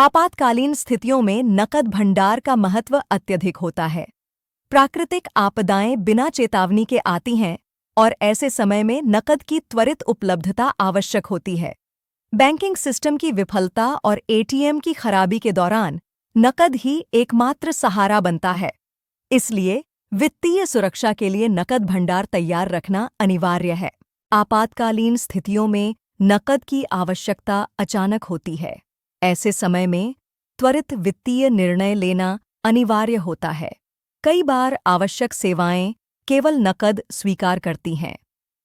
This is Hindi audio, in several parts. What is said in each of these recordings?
आपातकालीन स्थितियों में नकद भंडार का महत्व अत्यधिक होता है। प्राकृतिक आपदाएं बिना चेतावनी के आती हैं और ऐसे समय में नकद की त्वरित उपलब्धता आवश्यक होती है। बैंकिंग सिस्टम की विफलता और एटीएम की खराबी के दौरान नकद ही एकमात्र सहारा बनता है। इसलिए वित्तीय सुरक्षा के लिए नकद भंडार तैयार रखना अनिवार्य है। आपातकालीन स्थितियों में नकद की आवश्यकता अचानक होती है। ऐसे समय में त्वरित वित्तीय निर्णय लेना अनिवार्य होता है। कई बार आवश्यक सेवाएं केवल नकद स्वीकार करती हैं,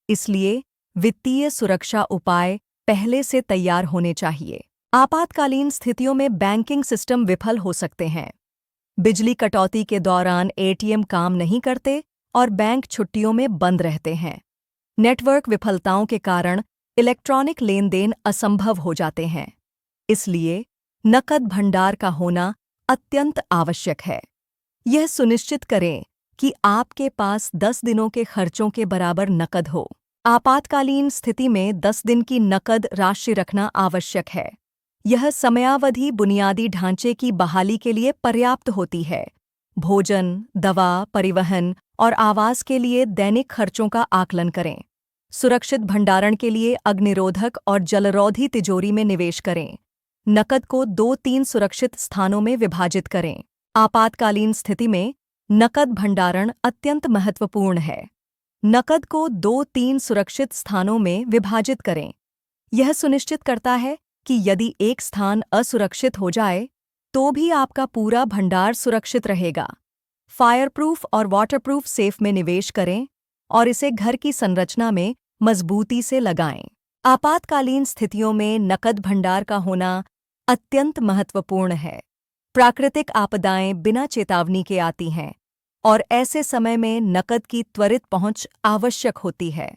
इसलिए वित्तीय सुरक्षा उपाय पहले से तैयार होने चाहिए। आपातकालीन स्थितियों में बैंकिंग सिस्टम विफल हो सकते हैं। बिजली कटौती के दौरान एटीएम काम नहीं करते और बैंक छुट्टियों में बंद रहते हैं। नेटवर्क विफलताओं के कारण इलेक्ट्रॉनिक लेनदेन असंभव हो जाते हैं। इसलिए नकद भंडार का होना अत्यंत आवश्यक है। यह सुनिश्चित करें कि आपके पास 10 दिनों के खर्चों के बराबर नकद हो। आपातकालीन स्थिति में 10 दिन की नकद राशि रखना आवश्यक है। यह समयावधि बुनियादी ढांचे की बहाली के लिए पर्याप्त होती है। भोजन, दवा, परिवहन और आवास के लिए दैनिक खर्चों का आकलन करें। सुरक्षित भंडारण के लिए अग्निरोधक और जलरोधी तिजोरी में निवेश करें। नकद को 2-3 सुरक्षित स्थानों में विभाजित करें। आपातकालीन स्थिति में नकद भंडारण अत्यंत महत्वपूर्ण है। नकद को 2-3 सुरक्षित स्थानों में विभाजित करें। यह सुनिश्चित करता है कि यदि एक स्थान असुरक्षित हो जाए तो भी आपका पूरा भंडार सुरक्षित रहेगा। फायरप्रूफ और वाटरप्रूफ सेफ में निवेश करें और इसे घर की संरचना में मजबूती से लगाएं। आपातकालीन स्थितियों में नकद भंडार का होना अत्यंत महत्वपूर्ण है। प्राकृतिक आपदाएं बिना चेतावनी के आती हैं और ऐसे समय में नकद की त्वरित पहुंच आवश्यक होती है।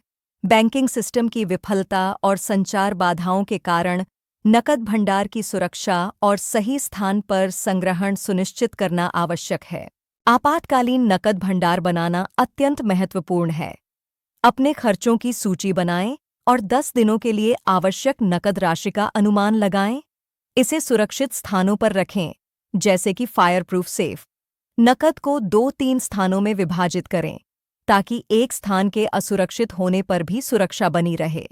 बैंकिंग सिस्टम की विफलता और संचार बाधाओं के कारण नकद भंडार की सुरक्षा और सही स्थान पर संग्रहण सुनिश्चित करना आवश्यक है। आपातकालीन नकद भंडार बनाना अत्यंत महत्वपूर्ण है। अपने खर्चों की सूची बनाएं और 10 दिनों के लिए आवश्यक नकद राशि का अनुमान लगाएं। इसे सुरक्षित स्थानों पर रखें, जैसे कि फायरप्रूफ सेफ। नकद को 2-3 स्थानों में विभाजित करें ताकि एक स्थान के असुरक्षित होने पर भी सुरक्षा बनी रहे।